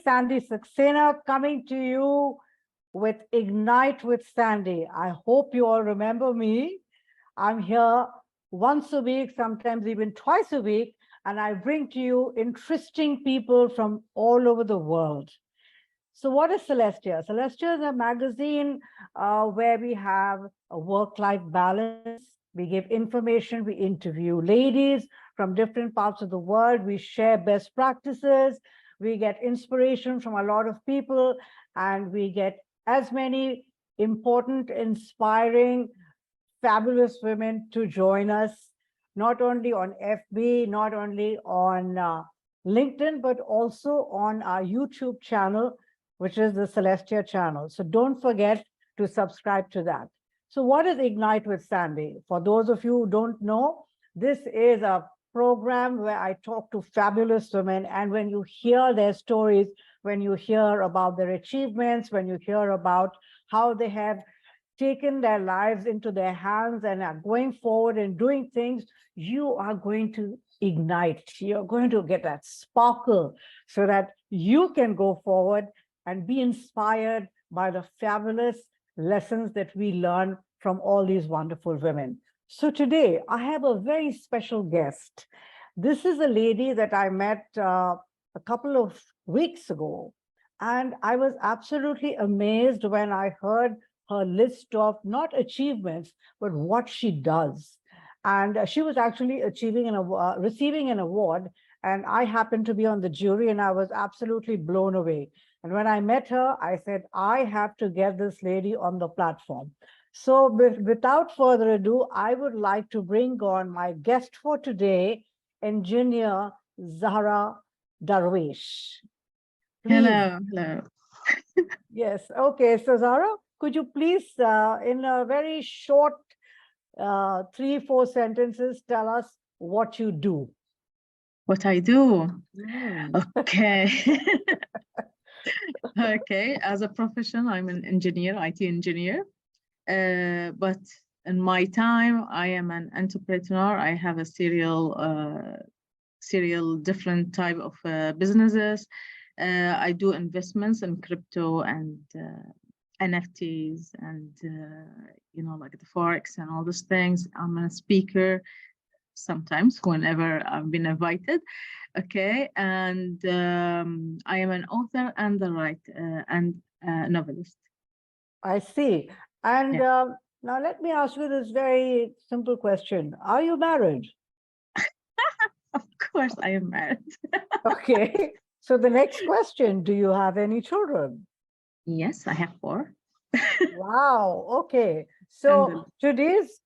Sandy Saxena coming to you with Ignite with Sandy. I hope you all remember me. I'm here once a week, sometimes even twice a week, and I bring to you interesting people from all over the world. So what is Celestia? Celestia is a magazine where we have a work-life balance. We give information, we interview ladies from different parts of the world. We share best practices. We get inspiration from a lot of people, and we get as many important, inspiring, fabulous women to join us, not only on FB, not only on LinkedIn, but also on our YouTube channel, which is the Celestia channel. So don't forget to subscribe to that. So what is Ignite with Sandy? For those of you who don't know, this is a program where I talk to fabulous women. And when you hear their stories, when you hear about their achievements, when you hear about how they have taken their lives into their hands and are going forward and doing things, you are going to ignite. You're going to get that sparkle so that you can go forward and be inspired by the fabulous lessons that we learn from all these wonderful women. So today I have a very special guest. This is a lady that I met a couple of weeks ago, and I was absolutely amazed when I heard her list of not achievements, but what she does. And she was actually receiving an award, and I happened to be on the jury, and I was absolutely blown away. And when I met her, I said, I have to get this lady on the platform. So without further ado, I would like to bring on my guest for today, engineer Zahra Darwish. Please. Hello. Yes. Okay. So Zahra, could you please, in a very short 3-4 sentences, tell us what you do? What I do? Okay. Okay. As a profession, I'm an engineer, IT engineer. But in my time, I am an entrepreneur. I have a serial different type of businesses. I do investments in crypto and NFTs and like the Forex and all those things. I'm a speaker sometimes whenever I've been invited. Okay, and I am an author and a writer and novelist. I see. And Yeah. now let me ask you this very simple question. Are you married? Of course, I am married. Okay. So the next question, do you have any children? Yes, I have 4. Wow. Okay. So today's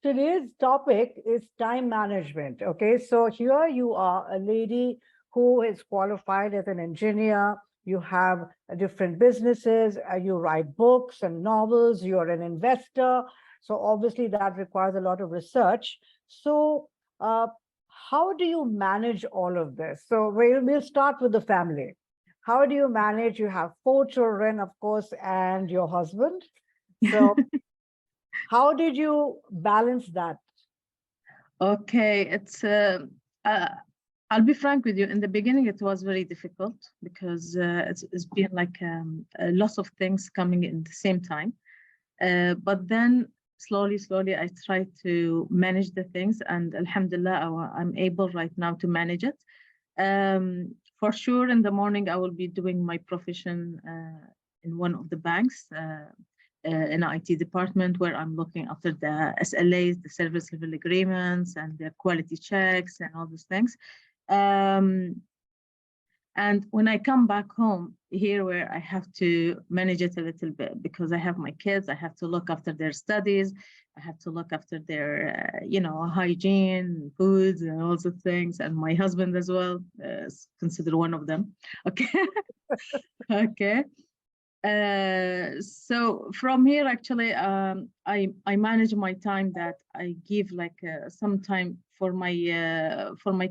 topic is time management. Okay. So here you are, a lady who is qualified as an engineer. You have different businesses. You write books and novels. You're an investor. So obviously that requires a lot of research. So how do you manage all of this? So we'll start with the family. How do you manage? You have 4 children, of course, and your husband. So how did you balance that? Okay, I'll be frank with you. In the beginning, it was very difficult because it's been like lots of things coming in the same time. But then slowly, I try to manage the things, and Alhamdulillah, I'm able right now to manage it. For sure, in the morning, I will be doing my profession in one of the banks. In IT department where I'm looking after the SLAs, the service level agreements, and the quality checks and all these things. And when I come back home here, where I have to manage it a little bit because I have my kids, I have to look after their studies, I have to look after their, hygiene, foods, and all the things, and my husband as well, consider one of them. Okay, okay. So from here, actually, I manage my time that I give like some time for my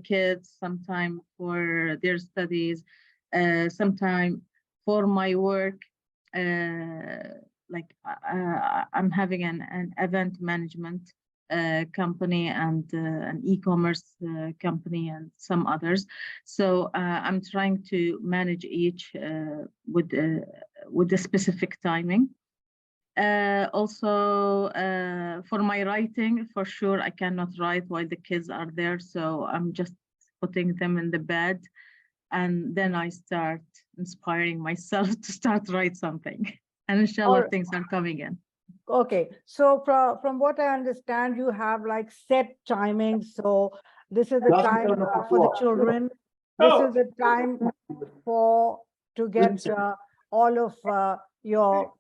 kids, some time for their studies, some time for my work. I'm having an event management company and an e-commerce company and some others. So I'm trying to manage each with the specific timing. Also, for my writing, for sure, I cannot write while the kids are there. So I'm just putting them in the bed. And then I start inspiring myself to start write something. And inshallah, Or things are coming in. okay, so from what I understand, you have like set timings. So this is the time for the children. This is the time for to get all of your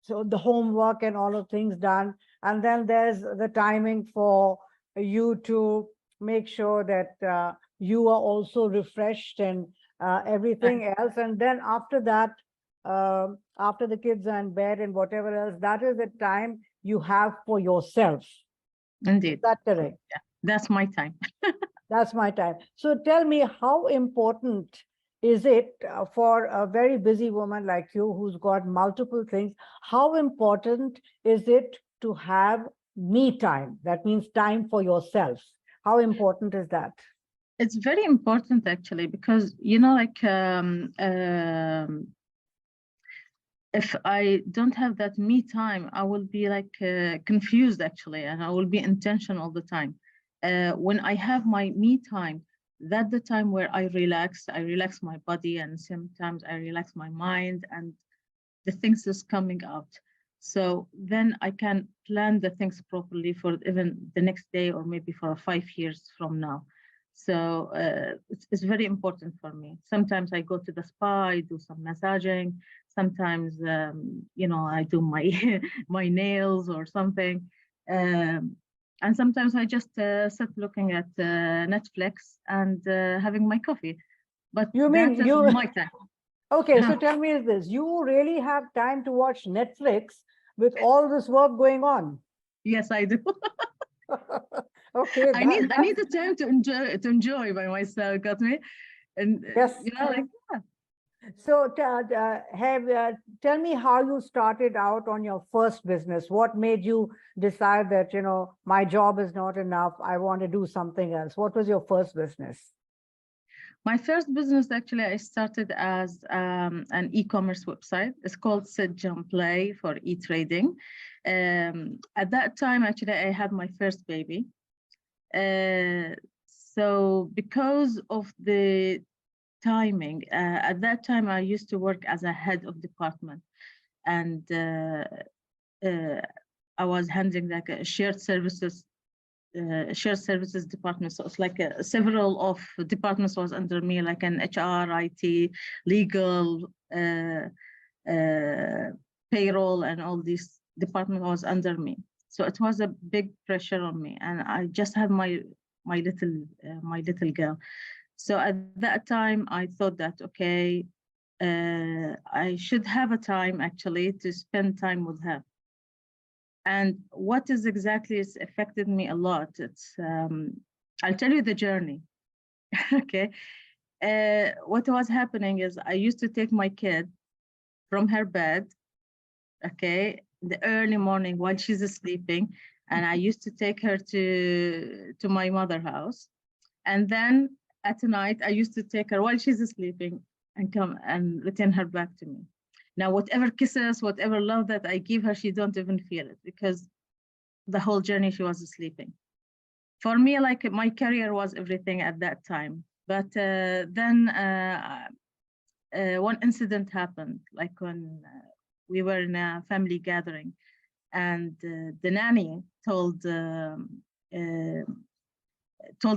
so the homework and all of things done. And then there's the timing for you to make sure that you are also refreshed and everything else. And then after that, after the kids are in bed and whatever else, that is the time you have for yourself. Is Indeed, that correct? that's my time. That's my time. So tell me, how important is it for a very busy woman like you who's got multiple things? How important is it to have me time? That means time for yourself. How important is that? It's very important actually, because you know, like if I don't have that me time, I will be like confused actually, and I will be in tension all the time. When I have my me time, that's the time where I relax my body, and sometimes I relax my mind, and the things is coming out. So then I can plan the things properly for even the next day, or maybe for 5 years from now. So it's very important for me. Sometimes I go to the spa, I do some massaging. Sometimes, you know, I do my my nails or something. And sometimes I just sit looking at Netflix and having my coffee. But You that mean is you, my time. okay, so tell me this, you really have time to watch Netflix with all this work going on? Yes, I do. Okay, I need the time to enjoy by myself, got me? And yes. you know, like So tell me how you started out on your first business. What made you decide that, you know, my job is not enough, I want to do something else? What was your first business? my first business actually I started as an e-commerce website. It's called Sit Jump Play for e-trading. At that time, actually, I had my first baby. So because of the timing, at that time I used to work as a head of department, and I was handling like a shared services department. So it's like several of departments was under me, like an HR, IT, legal, payroll, and all these department was under me. So it was a big pressure on me, and I just had my little girl. So at that time, I thought that okay, I should have a time actually to spend time with her. And what is exactly it's affected me a lot. It's I'll tell you the journey. Okay. What was happening is I used to take my kid from her bed, okay, the early morning while she's sleeping, and I used to take her to my mother house, and then at night I used to take her while she's sleeping and come and return her back to me. Now, whatever kisses, whatever love that I give her, she don't even feel it, because the whole journey she was sleeping. For me, like my career was everything at that time. But then one incident happened, like when we were in a family gathering, and the nanny told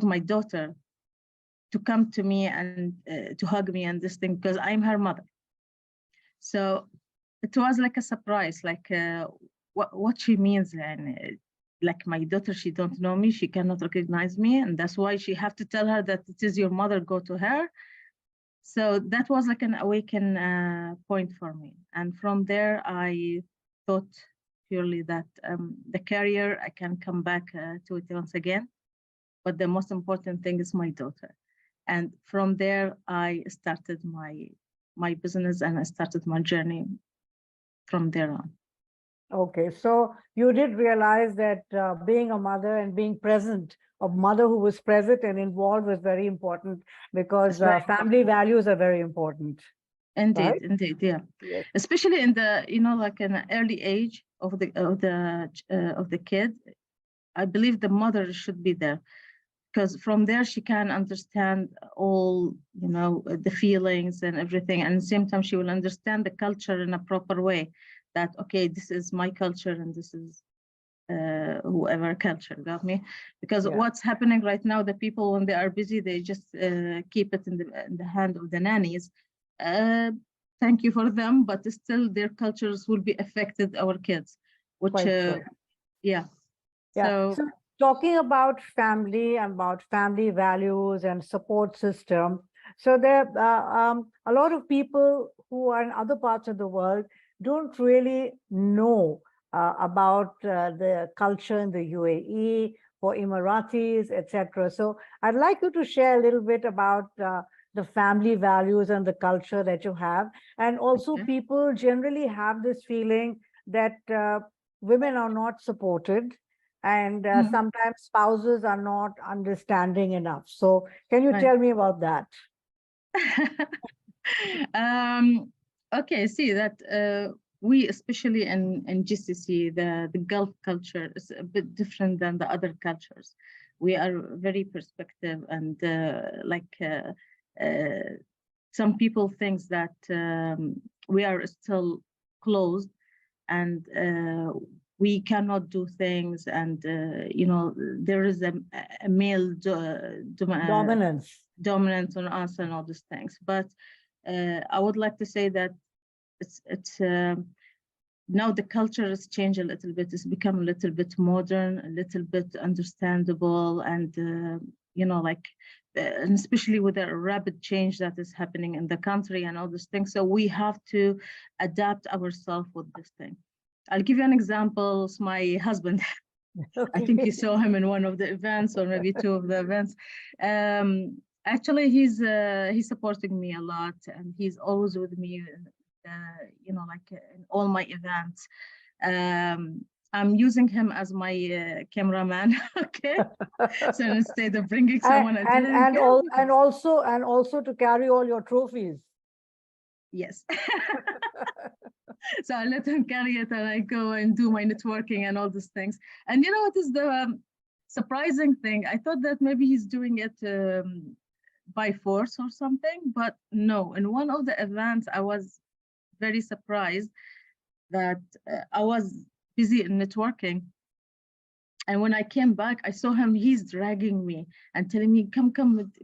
my daughter to come to me and to hug me and this thing, because I'm her mother. So it was like a surprise, like what she means. And like my daughter, she don't know me, she cannot recognize me, and that's why she have to tell her that it is your mother, go to her. So that was like an awaken point for me. And from there, I thought purely that the career, I can come back to it once again. But the most important thing is my daughter. And from there, I started my business, and I started my journey from there on. Okay, so you did realize that being a mother and being present, a mother who was present and involved was very important because It's very family important. values are very important, Indeed, right? indeed, yeah. Yes. Especially in the, like an early age of the kid, I believe the mother should be there, because from there she can understand all, the feelings and everything, and at the same time she will understand the culture in a proper way, that okay, this is my culture and this is whoever culture, got me? Because Yeah, what's happening right now, the people when they are busy, they just keep it in the hand of the nannies. uh, Thank you for them, but still their cultures will be affected, our kids, which quite true. yeah. Yeah. So So talking about family and about family values and support system. So there, a lot of people who are in other parts of the world don't really know about the culture in the UAE for Emiratis, etc. So I'd like you to share a little bit about the family values and the culture that you have. And also okay. people generally have this feeling that women are not supported and Mhm. sometimes spouses are not understanding enough. So can you Right. tell me about that? um, okay, see that we, especially in GCC, the Gulf culture is a bit different than the other cultures. We are very perspective, and some people think that we are still closed, and we cannot do things, and there is a male Dominance. dominance on us and all these things. But I would like to say that it's now the culture has changed a little bit. It's become a little bit modern, a little bit understandable, and and especially with the rapid change that is happening in the country and all these things. So we have to adapt ourselves with this thing. I'll give you an example. It's my husband. I think you Okay. saw him in one of the events, or maybe two of the events. Actually, he's supporting me a lot, and he's always with me, in all my events. Um, I'm using him as my cameraman. Okay, so instead of bringing someone, I tell him, "Come." And also to carry all your trophies. Yes. So I let him carry it, and I go and do my networking and all these things. And you know what is the surprising thing? I thought that maybe he's doing it by force or something, but no. In one of the events, I was very surprised that I was busy in networking. And when I came back, I saw him, he's dragging me and telling me, come,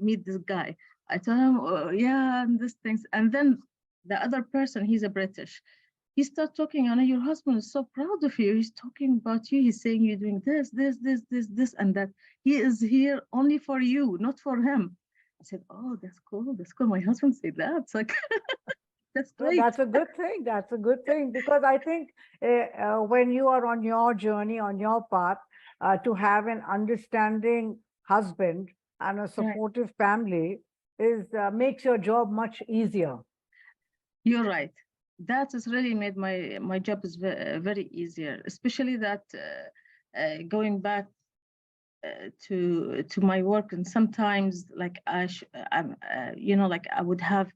meet this guy. I told him, oh, yeah, and these things. And then the other person, he's a British. He started talking, and your husband is so proud of you. He's talking about you. He's saying you're doing this, and that. He is here only for you, not for him. I said, oh, that's cool. That's cool. My husband said that. It's like, that's Well, great. that's a good thing. That's a good thing because I think when you are on your journey, on your path, to have an understanding husband and a Right. supportive family is makes your job much easier. You're right. That has really made my job is very easier, especially that going back to my work, and sometimes like I'm like I would have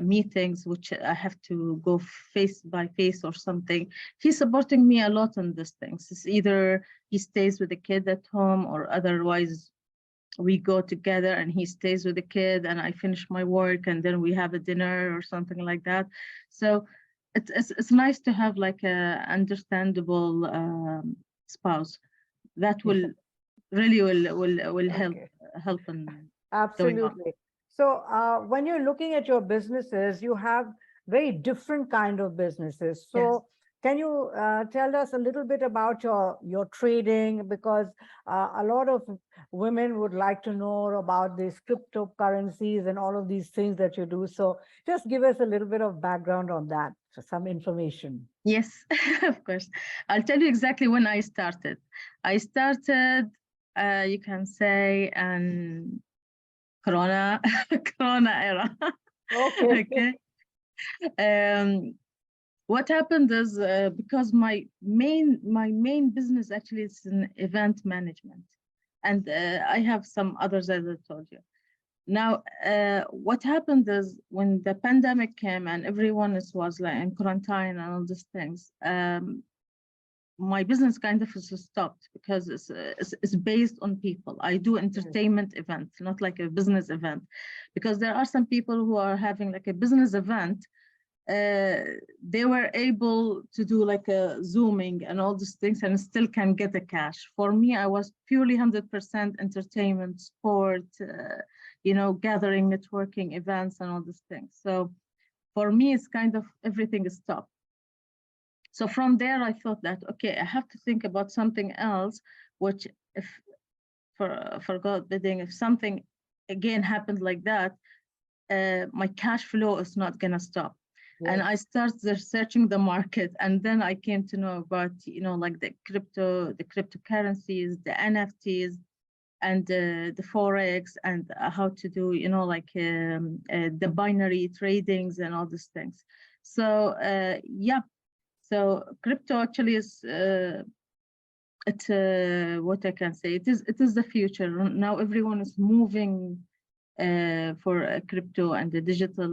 meetings which I have to go face by face or something. He's supporting me a lot on these things. It's either he stays with the kid at home, or otherwise we go together and he stays with the kid and I finish my work and then we have a dinner or something like that. So it's nice to have like a understandable spouse that Yes. will really will Okay. help in going on. Absolutely. So when you're looking at your businesses, you have very different kind of businesses. Yes. So can you tell us a little bit about your trading? Because a lot of women would like to know about these cryptocurrencies and all of these things that you do. So just give us a little bit of background on that, so some information. Yes, of course. I'll tell you exactly when I started. I started, you can say, Corona, Corona era. Okay. Okay. Um, What happened is because my main business actually is in event management, and I have some others as I told you. Now, what happened is when the pandemic came and everyone was like in quarantine and all these things, my business kind of is stopped because it's based on people. I do entertainment events, not like a business event, because there are some people who are having like a business event. They were able to do like a Zooming and all these things and still can get the cash. For me, I was purely 100% entertainment, sport, gathering, networking, events and all these things. So for me, it's kind of everything is stopped. So from there, I thought that, okay, I have to think about something else, which if, for God bidding, if something again happened like that, my cash flow is not gonna stop. Yes. And I started researching the market, and then I came to know about, like the cryptocurrencies, the NFTs, and the Forex, and how to do, the binary tradings and all these things. So, yeah. So crypto actually is what I can say. It is the future. Now everyone is moving for crypto and the digital,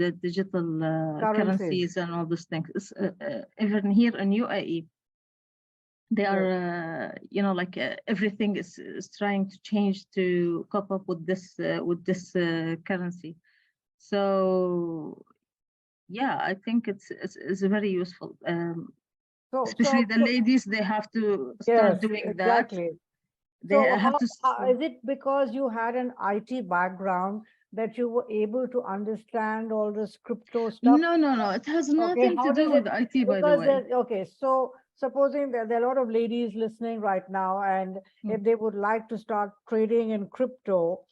the digital currencies and all those things. Even here in UAE, they are, everything is trying to change to cope up with this currency. So. Yeah, I think it's very useful. Especially the ladies, they have to start doing that. They have to. Is it because you had an IT background that you were able to understand all this crypto stuff? No. It has nothing to do with IT, by the way. Okay, so supposing that there are a lot of ladies listening right now, and if they would like to start trading in crypto,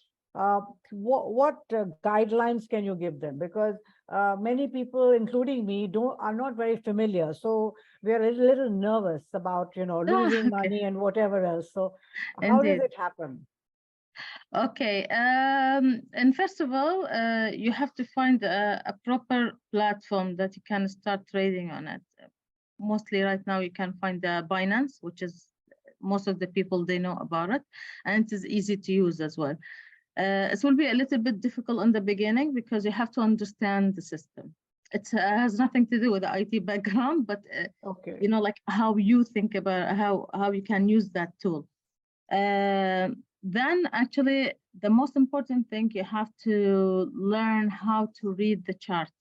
what guidelines can you give them? Because many people, including me, are not very familiar. So we are a little nervous about, losing money and whatever else. So how does it happen? Okay. And first of all, you have to find a proper platform that you can start trading on it. Mostly right now you can find the Binance, which is most of the people, they know about it, and it is easy to use as well. It will be a little bit difficult in the beginning because you have to understand the system. It has nothing to do with the IT background, but like how you think about how you can use that tool. Then actually the most important thing, you have to learn how to read the chart.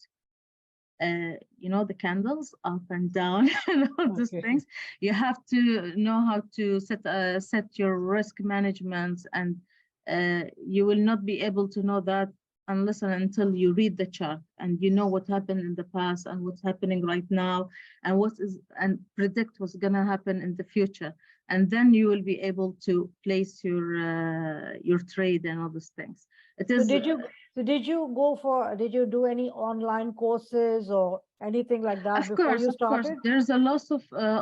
The candles up and down and all those things. You have to know how to set your risk management, and you will not be able to know that unless and until you read the chart and you know what happened in the past and what's happening right now, and predict what's going to happen in the future. And then you will be able to place your trade and all those things. It is. Did you do any online courses or anything like that before you started? Of course. There's a lot of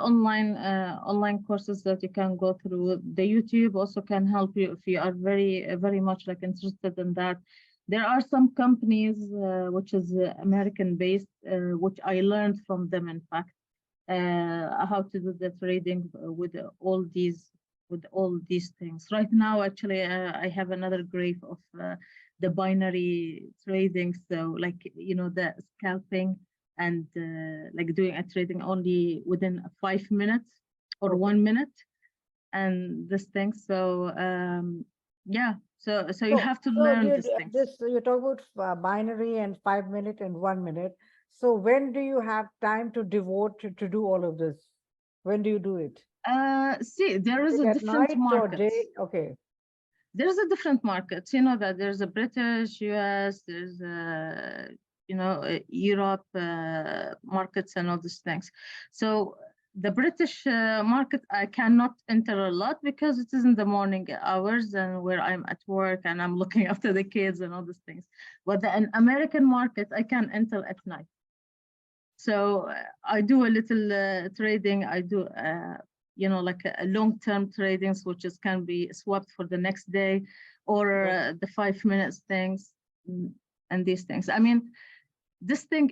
online courses that you can go through. The YouTube also can help you if you are very, very much like interested in that. There are some companies which is American based, which I learned from them, in fact, how to do the trading with all these things. Right now, actually, I have another grade of the binary trading, so like the scalping and like doing a trading only within 5 minutes or 1 minute, and this thing. So yeah, so you have to learn these things. You talk about binary and 5 minute and 1 minute. So when do you have time to devote to do all of this? When do you do it? See, there is a different market. Okay. There's a different market. You know that there's a British, US, there's a, Europe markets and all these things. So the British market, I cannot enter a lot because it is in the morning hours and where I'm at work and I'm looking after the kids and all these things. But the American market, I can enter at night. So I do a little trading. I do, like a long-term tradings, which can be swapped for the next day, or the 5 minutes things and these things. I mean, this thing,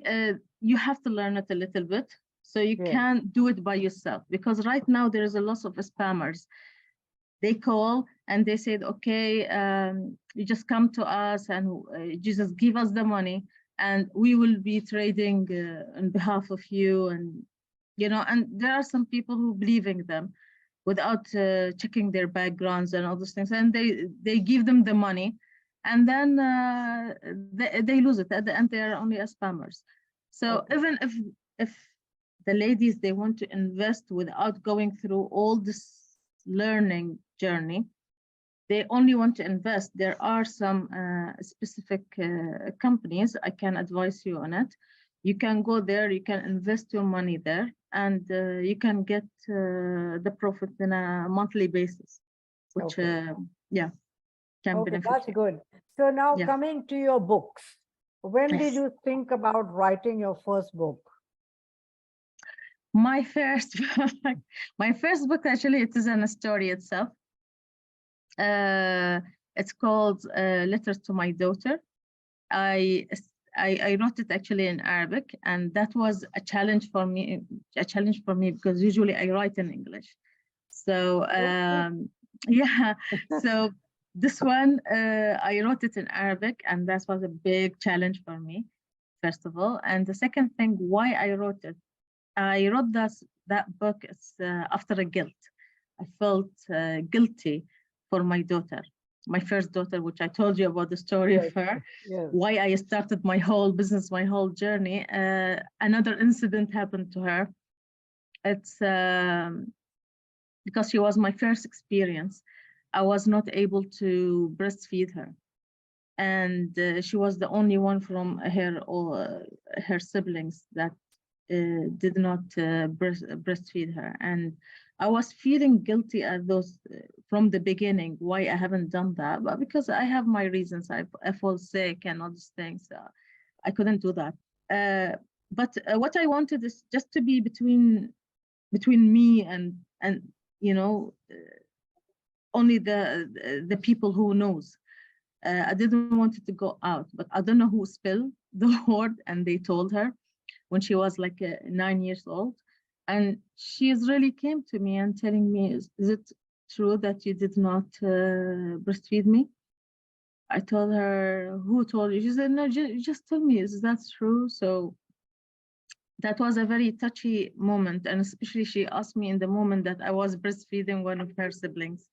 you have to learn it a little bit. So you Yeah. can't do it by yourself, because right now there is a lot of spammers. They call and they said, okay, you just come to us and you just give us the money and we will be trading on behalf of you. And, you know, and there are some people who believe in them without checking their backgrounds and all those things. And they give them the money and then they lose it. At the end, they are only as spammers. So Okay. even if the ladies, they want to invest without going through all this learning journey, they only want to invest, there are some specific companies, I can advise you on it. You can go there, you can invest your money there, and you can get the profit in a monthly basis, which Okay. yeah, can Okay, benefit that's you. good. So now Yeah. coming to your books, when did Yes. you think about writing your first book? My first my first book, actually, it is in a story itself. It's called Letters to My Daughter. I wrote it actually in Arabic, and that was a challenge for me. Because usually I write in English. So yeah, so this one I wrote it in Arabic, and that was a big challenge for me, first of all. And the second thing, why I wrote it, I wrote that book after a guilt. I felt guilty for my daughter, my first daughter, which I told you about the story Yes, of her, yes. why I started my whole business, my whole journey. Another incident happened to her. It's because she was my first experience. I was not able to breastfeed her. And she was the only one from her siblings that did not breastfeed her. And I was feeling guilty at those from the beginning, why I haven't done that. But because I have my reasons, I fall sick and all these things, I couldn't do that. But what I wanted is just to be between me and you know, only the people who knows. I didn't want it to go out, but I don't know who spilled the word, and they told her when she was like 9 years old. And she's really came to me and telling me, is it true that you did not breastfeed me? I told her, who told you? She said, no, just tell me, is that true? So that was a very touchy moment. And especially she asked me in the moment that I was breastfeeding one of her siblings.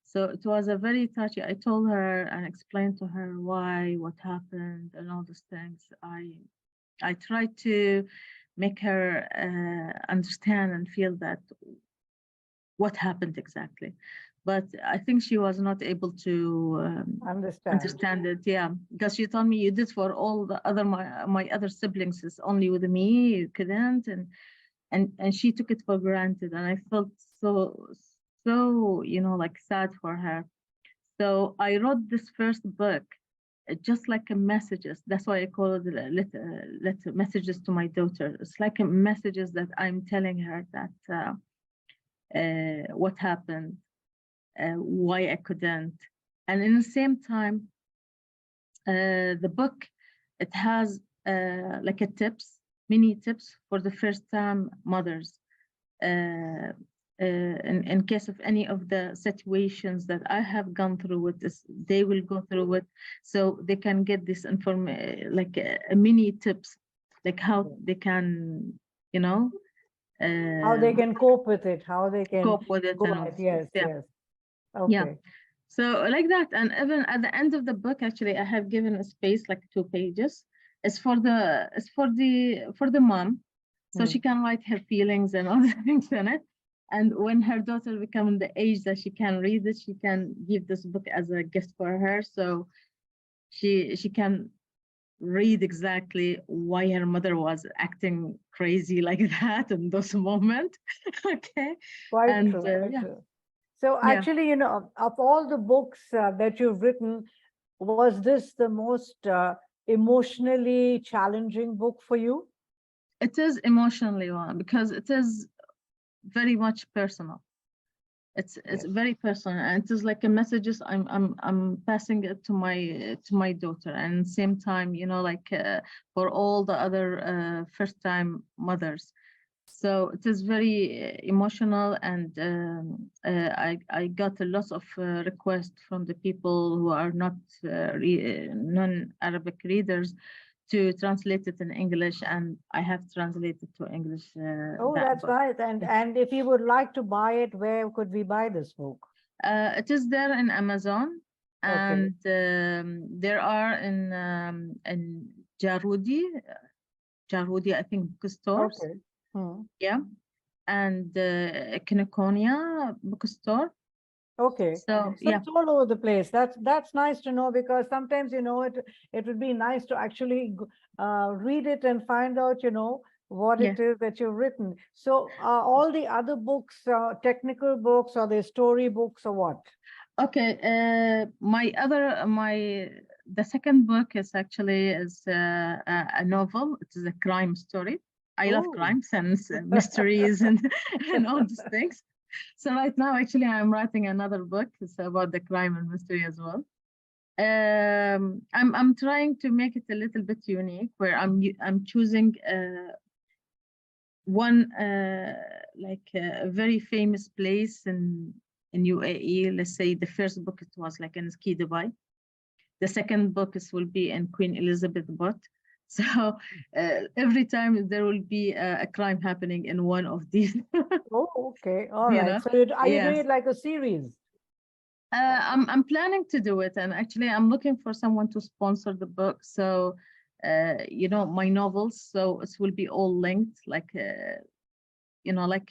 So it was a very touchy. I told her and explained to her why, what happened, and all those things. I tried to make her understand and feel that what happened exactly. But I think she was not able to understand it. Yeah, because she told me, you did for all the other my other siblings, it's only with me you couldn't, and she took it for granted, and I felt so you know, like sad for her. So I wrote this first book just like a messages. That's why I call it letter messages to my daughter. It's like a messages that I'm telling her that what happened, why I couldn't, and in the same time, the book, it has like a tips, mini tips for the first time mothers. In case of any of the situations that I have gone through with this, they will go through it, so they can get this information, like a mini tips, like how they can, you know, How they can cope with it, how they can cope with it go and all ahead. this. Yes, Yeah, yes. yeah. Okay. So like that, and even at the end of the book, actually, I have given a space like 2 pages. It's for the mom, so she can write her feelings and all the things in it. And when her daughter becomes the age that she can read it, she can give this book as a gift for her. So she can read exactly why her mother was acting crazy like that in those moments. Okay. Quite And true, quite yeah, true. So yeah. actually, you know, of all the books that you've written, was this the most emotionally challenging book for you? It is emotionally one because it is very much personal. It's very personal, and it is like a messages I'm passing it to my daughter, and same time, you know, like for all the other first time mothers. So it is very emotional, and I got a lot of requests from the people who are not non-Arabic readers to translate it in English, and I have translated to English. Oh, That that's book. nice. And if you would like to buy it, where could we buy this book? It is there in Amazon, Okay. and there are in Jarudi, I think, bookstores. Okay. Hmm. Yeah, and Kinokoniya bookstore. Okay. So So yeah, it's all over the place. That's nice to know, because sometimes, you know, it would be nice to actually read it and find out, you know, what yeah. it is that you've written. So all the other books, technical books, or the story books, or what? Okay. The second book is actually a novel. It is a crime story. I love Oh. crimes and mysteries and and all these things. So right now, actually, I'm writing another book. It's about the crime and mystery as well. I'm trying to make it a little bit unique, where I'm choosing one like a very famous place in UAE. Let's say the first book, it was like in Ski Dubai. The second book will be in Queen Elizabeth Boat. So every time there will be a crime happening in one of these. Oh, okay. All You right. know, So are you doing yes. it like a series? I'm planning to do it, and actually I'm looking for someone to sponsor the book. So, you know, my novels, so it will be all linked, like you know, like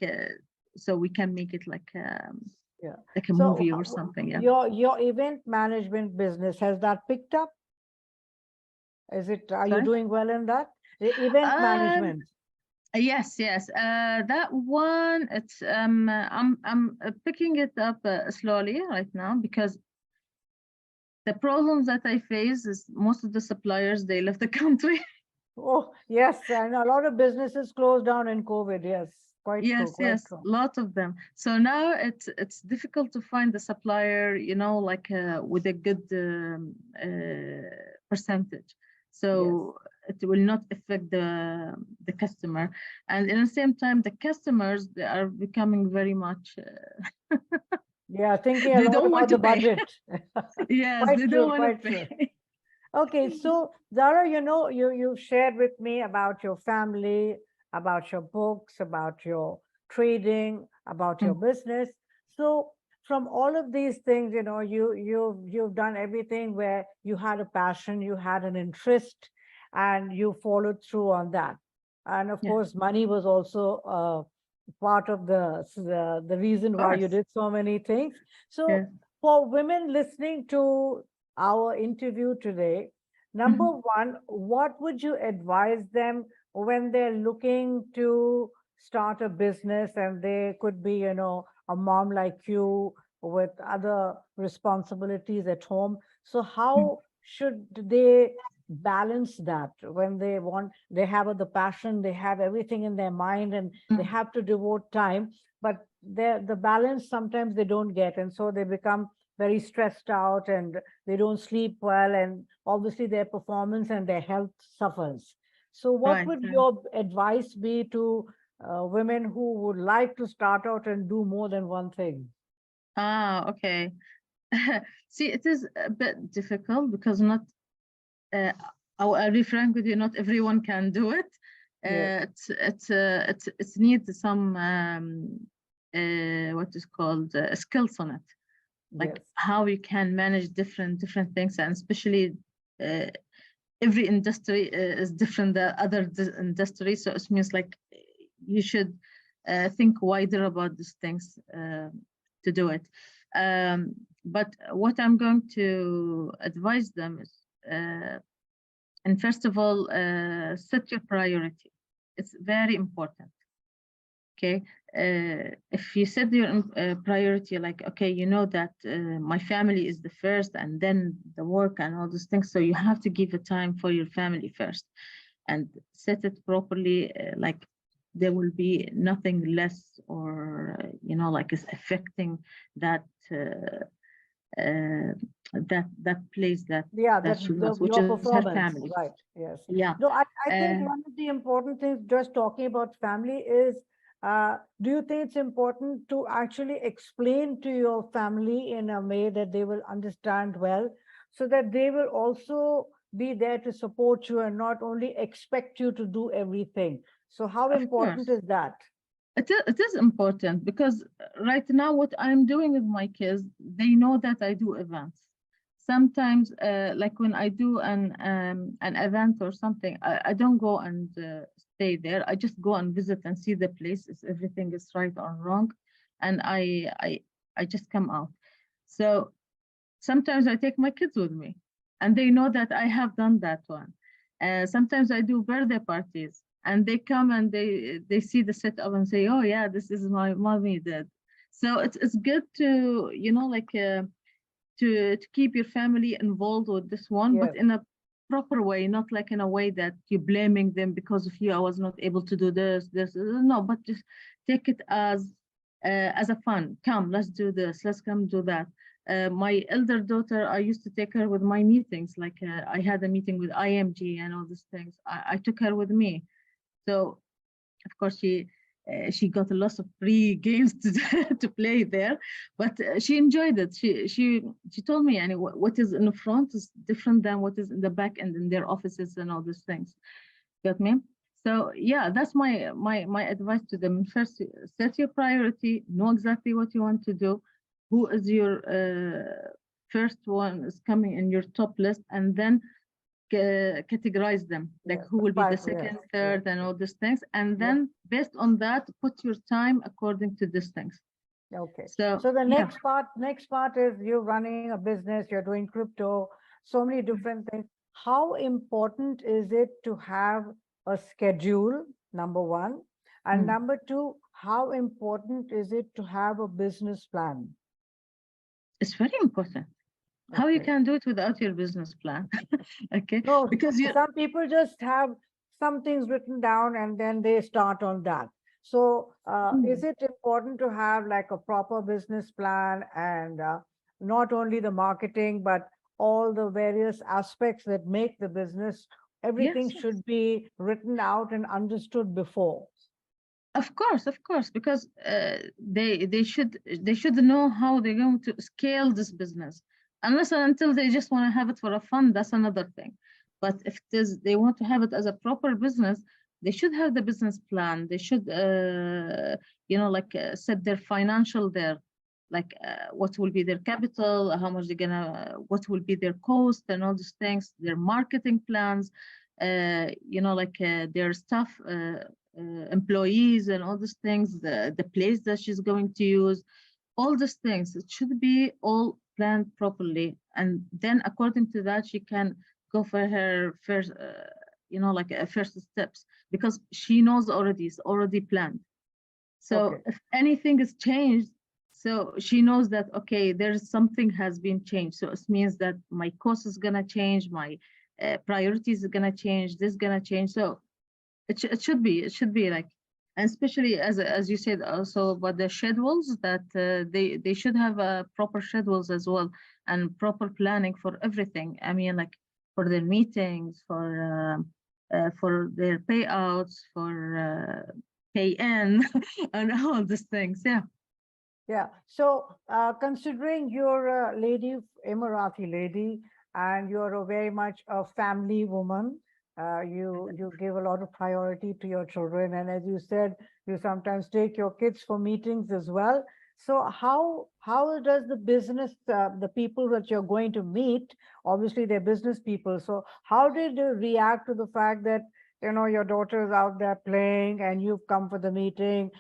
so we can make it Yeah. like a So movie or something. Yeah. your event management business, has that picked up? Are you Sorry. doing well in that? The event Um, management. yes, yes. That one, it's I'm picking it up slowly right now, because the problems that I face is most of the suppliers, they left the country. Oh, yes, and a lot of businesses closed down in COVID. Yes, quite true, Yes, quite yes, true. lot of them. So now it's difficult to find the supplier, you know, like with a good percentage. Yes. So it will not affect the customer, and in the same time, the customers, they are becoming very much Yeah, thinking a they lot don't want about the to pay. budget. Yes, Quite they don't true, want to quite true. pay. Okay, so Zara, you know, you've shared with me about your family, about your books, about your trading, about your Mm, business. So from all of these things, you know, you've done everything where you had a passion, you had an interest, and you followed through on that. And of yeah, course, money was also part of the of reason why you course. did so many things. So Yeah. for women listening to our interview today, number Mhm. one, what would you advise them when they're looking to start a business, and they could be, you know, a mom like you with other responsibilities at home? So Mm, how should they balance that when they have the passion, they have everything in their mind, and they mm. have to devote time, but the balance sometimes they don't get, and so they become very stressed out, and they don't sleep well, and obviously their performance and their health suffers. So what Right, would right. your advice be to women who would like to start out and do more than one thing? Ah, okay. See, it is a bit difficult, because not uh, I'll be frank with you, not everyone can do it. Yes, It's needs some what is called skills on it, like yes, how you can manage different things, and especially uh, every industry is different than other industry. So it means like you should think wider about these things to do it. Um, but what I'm going to advise them is, and first of all, set your priority. It's very important. Okay. If you set your priority, like, okay, you know that my family is the first, and then the work and all those things. So you have to give a time for your family first, and set it properly. Like, there will be nothing less or, like is affecting that that place Yeah, that that's she was, which your is her performance, family. right? Yes. Yeah. No, I think Uh, one of the important things, just talking about family, is do you think it's important to actually explain to your family in a way that they will understand well, so that they will also be there to support you and not only expect you to do everything? So how of important course. is that? It is important because right now what I'm doing with my kids, they know that I do events. Sometimes, like when I do an event or something, I don't go and stay there. I just go and visit and see the place if everything is right or wrong, and I just come out. So sometimes I take my kids with me, and they know that I have done that one. Sometimes I do birthday parties, and they come and they see the setup and say, "Oh yeah, this is my mommy did." So it's good to to keep your family involved with this one, but Yes, in a proper way, not like in a way that you're blaming them because of you. I was not able to do this. No, but just take it as a fun. Come, let's do this. Let's come do that. My elder daughter, I used to take her with my meetings. Like I had a meeting with IMG and all these things. I took her with me. So of course she got a lot of free games to to play there, but she enjoyed it. She told me, and what is in the front is different than what is in the back and in their offices and all these things. Got me? So yeah, that's my advice to them. First, set your priority, know exactly what you want to do, who is your first one is coming in your top list, and then categorize them, like yes, who will be the yes, second, yes, third, and all these things, and yes. then based on that, put your time according to these things. Okay. So So the yeah, next part is you're running a business, you're doing crypto, so many different things. How important is it to have a schedule, number one? And mm, number two, how important is it to have a business plan? it's very important. How you Okay. can do it without your business plan? Okay, No, because you some people just have some things written down and then they start on that. So, is mm, it important to have like a proper business plan and not only the marketing, but all the various aspects that make the business, everything yes, should be written out and understood before. of course, because they should know how they're going to scale this business. Unless and until they just want to have it for a fun, that's another thing. But if it is they want to have it as a proper business, they should have the business plan. They should, set their financial there, like what will be their capital, how much they're gonna, what will be their cost, and all these things. Their marketing plans, their staff. Employees and all these things, the place that she's going to use, all these things. It should be all planned properly. And then according to that, she can go for her first, first steps because she knows already, it's already planned. So Okay. if anything is changed, so she knows that, okay, there's something has been changed. So it means that my cost is going to change, my priorities are going to change, this is going to change. So it should be like, and especially as you said also about the schedules, that they should have proper schedules as well and proper planning for everything. I mean, like for their meetings, for their payouts, for pay in, and all these things. Yeah. Yeah. So, considering you're a lady, Emirati lady, and you're a very much a family woman, you give a lot of priority to your children, and as you said, you sometimes take your kids for meetings as well. So, how does the business, the people that you're going to meet, obviously they're business people. So, how did you react to the fact that your daughter is out there playing and you've come for the meeting?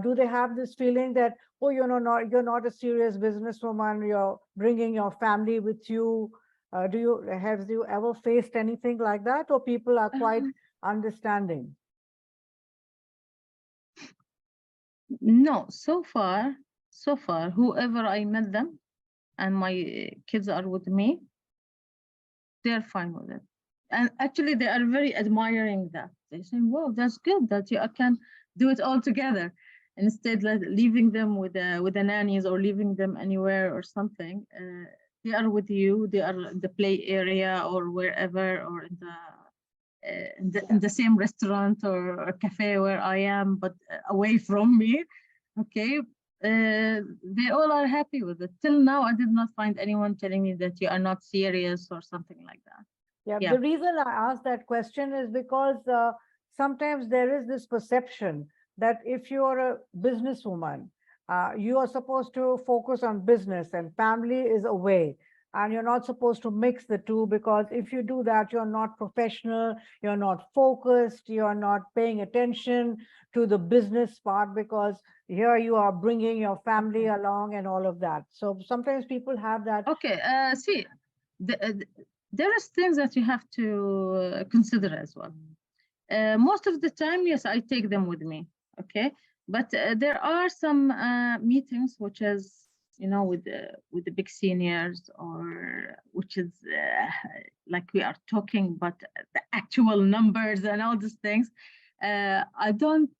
Do they have this feeling that, oh, you're not a serious businesswoman, you're bringing your family with you? Have you ever faced anything like that, or people are quite Uh, understanding? no, so far, whoever I met them and my kids are with me, they're fine with it. And actually, they are very admiring that. They say, "Wow, that's good that you can do it all together. Instead, like leaving them with the nannies or leaving them anywhere or something. They are with you. They are in the play area or wherever, or in the same restaurant or cafe where I am, but away from me. Okay. They all are happy with it. Till now, I did not find anyone telling me that you are not serious or something like that. Yeah, Yeah. the reason I asked that question is because sometimes there is this perception that if you are a businesswoman, you are supposed to focus on business and family is away. And you're not supposed to mix the two, because if you do that, you're not professional, you're not focused, you're not paying attention to the business part, because here you are bringing your family along and all of that. So sometimes people have that. Okay. See, there is things that you have to consider as well. Most of the time, yes, I take them with me. Okay, but there are some meetings which is, you know, with the big seniors, or which is like we are talking about the actual numbers and all these things. I don't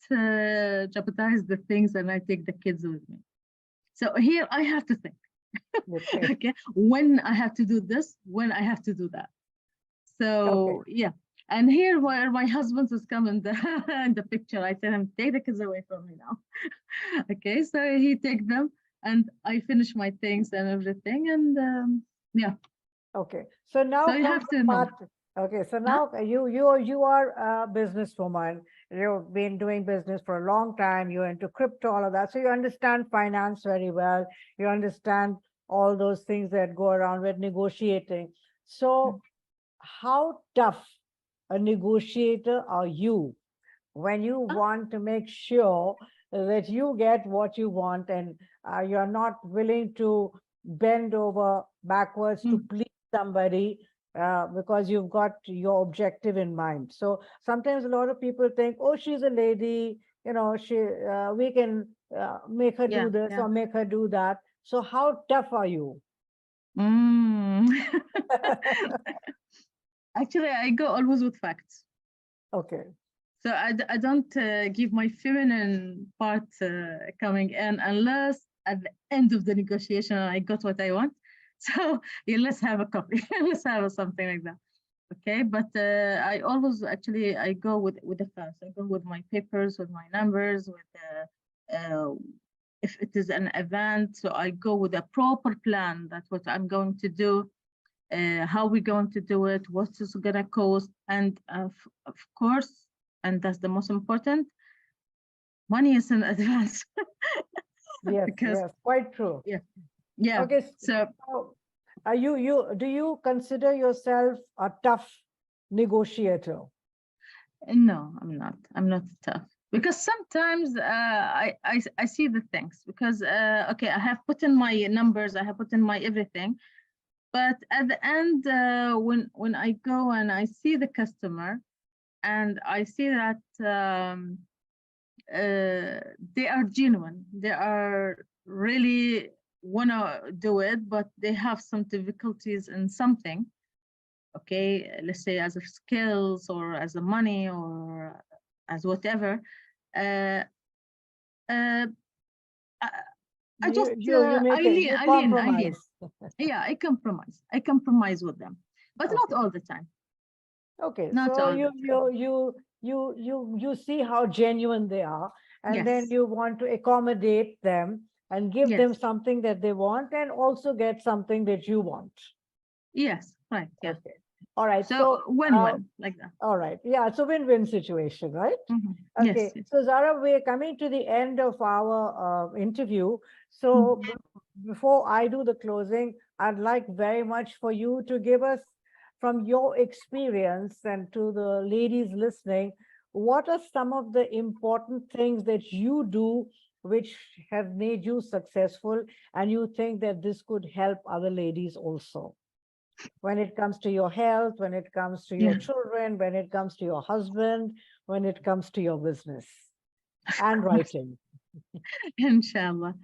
jeopardize the things, and I take the kids with me. So here I have to think. Okay. Okay, when I have to do this, when I have to do that. So yeah. And here, where my husband has come in the in the picture, I tell him, take the kids away from me now. Okay, so he take them, and I finish my things and everything, and yeah. Okay, so now So you comes have the to know. part. Okay, so now you are a businesswoman. You've been doing business for a long time. You're into crypto, all of that. So you understand finance very well. You understand all those things that go around with negotiating. So how tough a negotiator are you when you want to make sure that you get what you want, and you're not willing to bend over backwards to please somebody because you've got your objective in mind? So sometimes a lot of people think, oh, she's a lady, you know, we can make her do this or make her do that. So how tough are you? Actually, I go always with facts. Okay. So I don't give my feminine part coming in unless at the end of the negotiation I got what I want. So yeah, let's have a coffee. Let's have something like that. Okay, but I always actually I go with the facts. I go with my papers, with my numbers, with if it is an event, so I go with a proper plan. That's what I'm going to do. How we're going to do it, what is gonna cost, and of course, and that's the most important, money is in advance. Yes, Because, yes, quite true. Yeah. Okay, So do you consider yourself a tough negotiator? no, I'm not tough, because sometimes I see the things, because okay, I have put in my numbers, I have put in my everything, but at the end, when I go and I see the customer, and I see that they are genuine, they are really wanna do it, but they have some difficulties in something. Okay, let's say as of skills or as a money or as whatever. Uh, uh, I just You make it, you I lean. compromise. Yeah, I compromise with them, but not all the time. Okay, Not so all the time. you see how genuine they are, and then Yes. you want to accommodate them and give them Yes. something that they want, and also get something that you want. Yes. Right. Yeah. Okay. All right. So So win-win like that. all right. Yeah, it's a win-win situation, right? Yes. Okay. Yes. So Zahra, we're coming to the end of our interview. So before I do the closing, I'd like very much for you to give us, from your experience and to the ladies listening, what are some of the important things that you do which have made you successful, and you think that this could help other ladies also? When it comes to your health, when it comes to your children, when it comes to your husband, when it comes to your business and writing. Inshallah.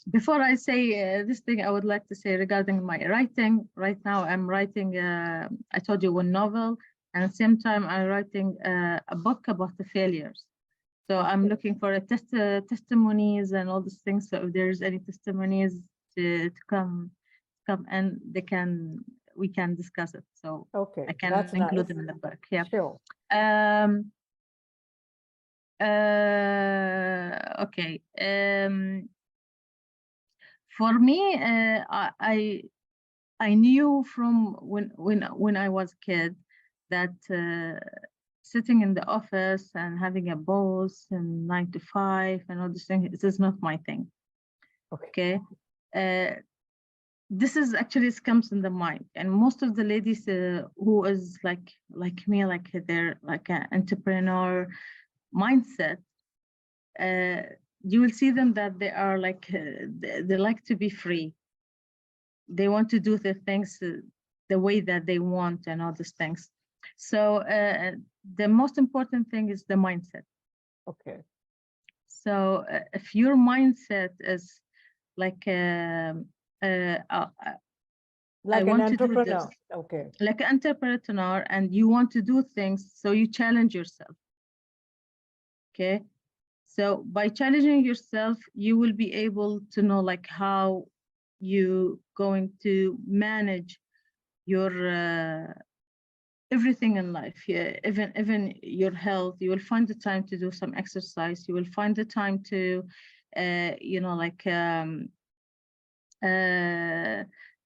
Before I say this thing, I would like to say regarding my writing. Right now, I'm writing, I told you, one novel, and at the same time, I'm writing a book about the failures. So I'm looking for a testimonies and all these things. So if there's any testimonies to come and we can discuss it. So Okay, I can that's include nice. them in the book. Yeah. Sure. Okay. For me, I knew from when I was a kid that sitting in the office and having a boss and 9 to 5 and all these things, this is not my thing. Okay. This is actually comes in the mind, and most of the ladies who is like me, like they're like an entrepreneur mindset, you will see them that they are like they like to be free. They want to do the things the way that they want and all these things. So the most important thing is the mindset. Okay. So if your mindset is like I Like an want to do this, entrepreneur. Okay. like an entrepreneur, and you want to do things, so you challenge yourself. Okay. So by challenging yourself, you will be able to know like how you going to manage your everything in life. Yeah, even your health. You will find the time to do some exercise. You will find the time to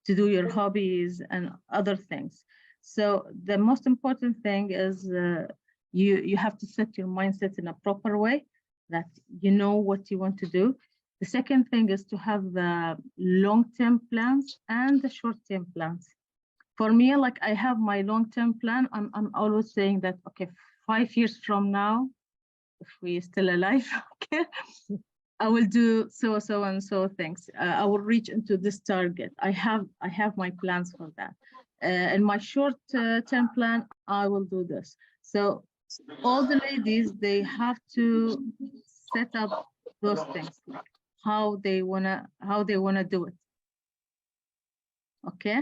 to do your hobbies and other things. So the most important thing is you have to set your mindset in a proper way, that you know what you want to do. The second thing is to have the long-term plans and the short-term plans. For me, like I have my long-term plan. I'm always saying that, okay, 5 years from now, if we're still alive, okay, I will do so and so things. I will reach into this target. I have my plans for that. In my short-term plan, I will do this. So all the ladies, they have to set up those things, like how they wanna do it. Okay,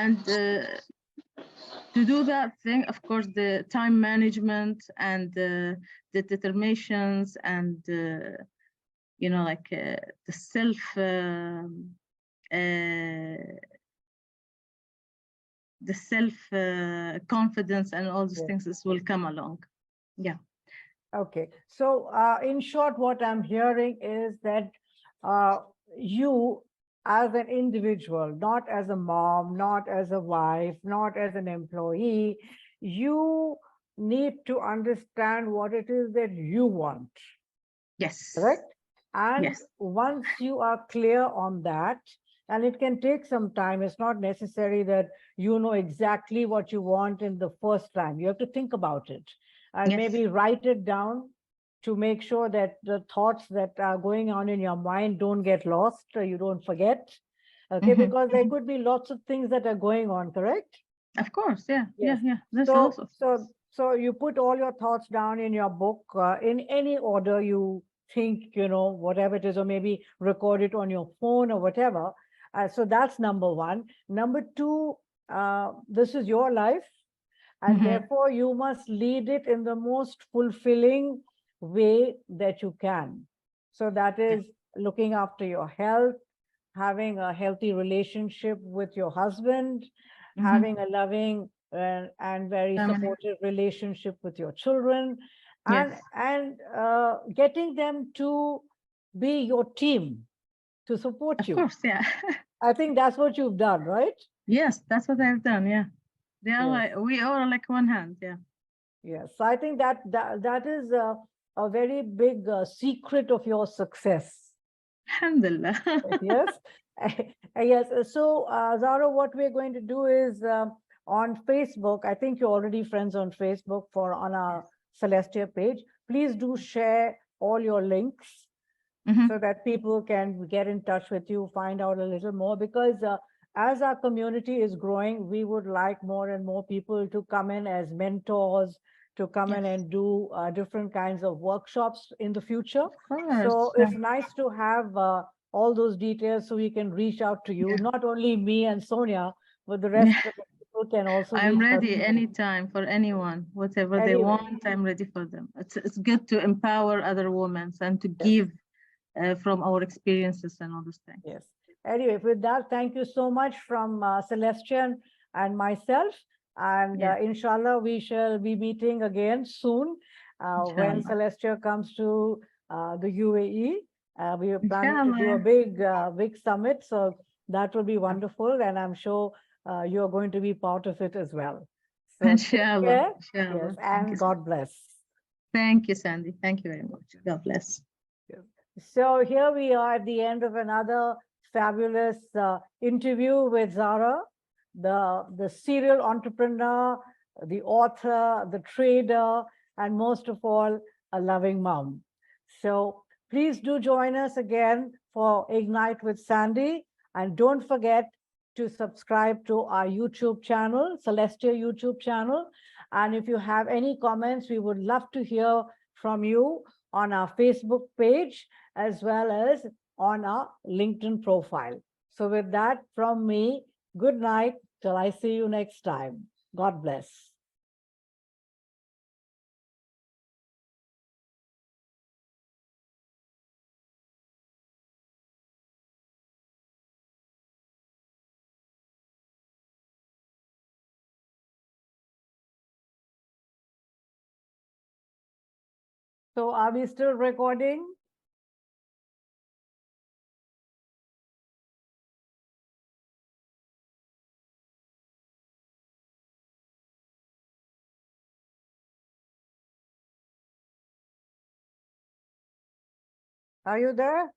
and to do that thing, of course, the time management and the determinations and like the self confidence and all these Yeah. things, this will come along. Yeah. Okay. So in short, what I'm hearing is that you as an individual, not as a mom, not as a wife, not as an employee, you need to understand what it is that you want, Yes. correct? And Yes. once you are clear on that, and it can take some time, it's not necessary that you know exactly what you want in the first time. You have to think about it and Yes. maybe write it down to make sure that the thoughts that are going on in your mind don't get lost or you don't forget. Okay, because there could be lots of things that are going on, correct? Of course, yeah. Yes. There's lots of So you put all your thoughts down in your book in any order you think, whatever it is, or maybe record it on your phone or whatever. So that's number one. Number two, this is your life, and therefore you must lead it in the most fulfilling way that you can. So that is looking after your health, having a healthy relationship with your husband, having a loving and very Family. supportive relationship with your children, Yes. and getting them to be your team to support Of you. course, yeah. I think that's what you've done, right? Yes, that's what I've done. Yeah. They are Yes. like, we are like one hand. Yeah. Yes. So I think that is a very big secret of your success. Alhamdulillah. Yes. Yes. So, Zahra, what we're going to do is on Facebook, I think you're already friends on Facebook on our Celestia page. Please do share all your links so that people can get in touch with you, find out a little more, because as our community is growing, we would like more and more people to come in as mentors, to come in and do different kinds of workshops in the future. So it's nice to have all those details so we can reach out to you, not only me and Sonia, but the rest of the people can also I'm meet her. ready anytime for anyone, whatever they Anyway, want, I'm ready for them. It's good to empower other women and to yes, give from our experiences and all those things. yes. Anyway, with that, thank you so much from Celestian and myself. And Yeah, inshallah, we shall be meeting again soon when inshallah. Celestia comes to the UAE. We are planning to do a Inshallah. big summit. So that will be wonderful. And I'm sure you're going to be part of it as well. So take Inshallah. care. Yes, Inshallah. Thank you, and Sandy. God bless. Thank you, Sandy. Thank you very much. God bless. So here we are at the end of another fabulous interview with Zahra, the serial entrepreneur, the author, the trader, and most of all, a loving mom. So please do join us again for Ignite with Sandy. And don't forget to subscribe to our YouTube channel, Celestia YouTube channel. And if you have any comments, we would love to hear from you on our Facebook page as well as on our LinkedIn profile. So with that, from me, good night till I see you next time. God bless. So are we still recording? Are you there?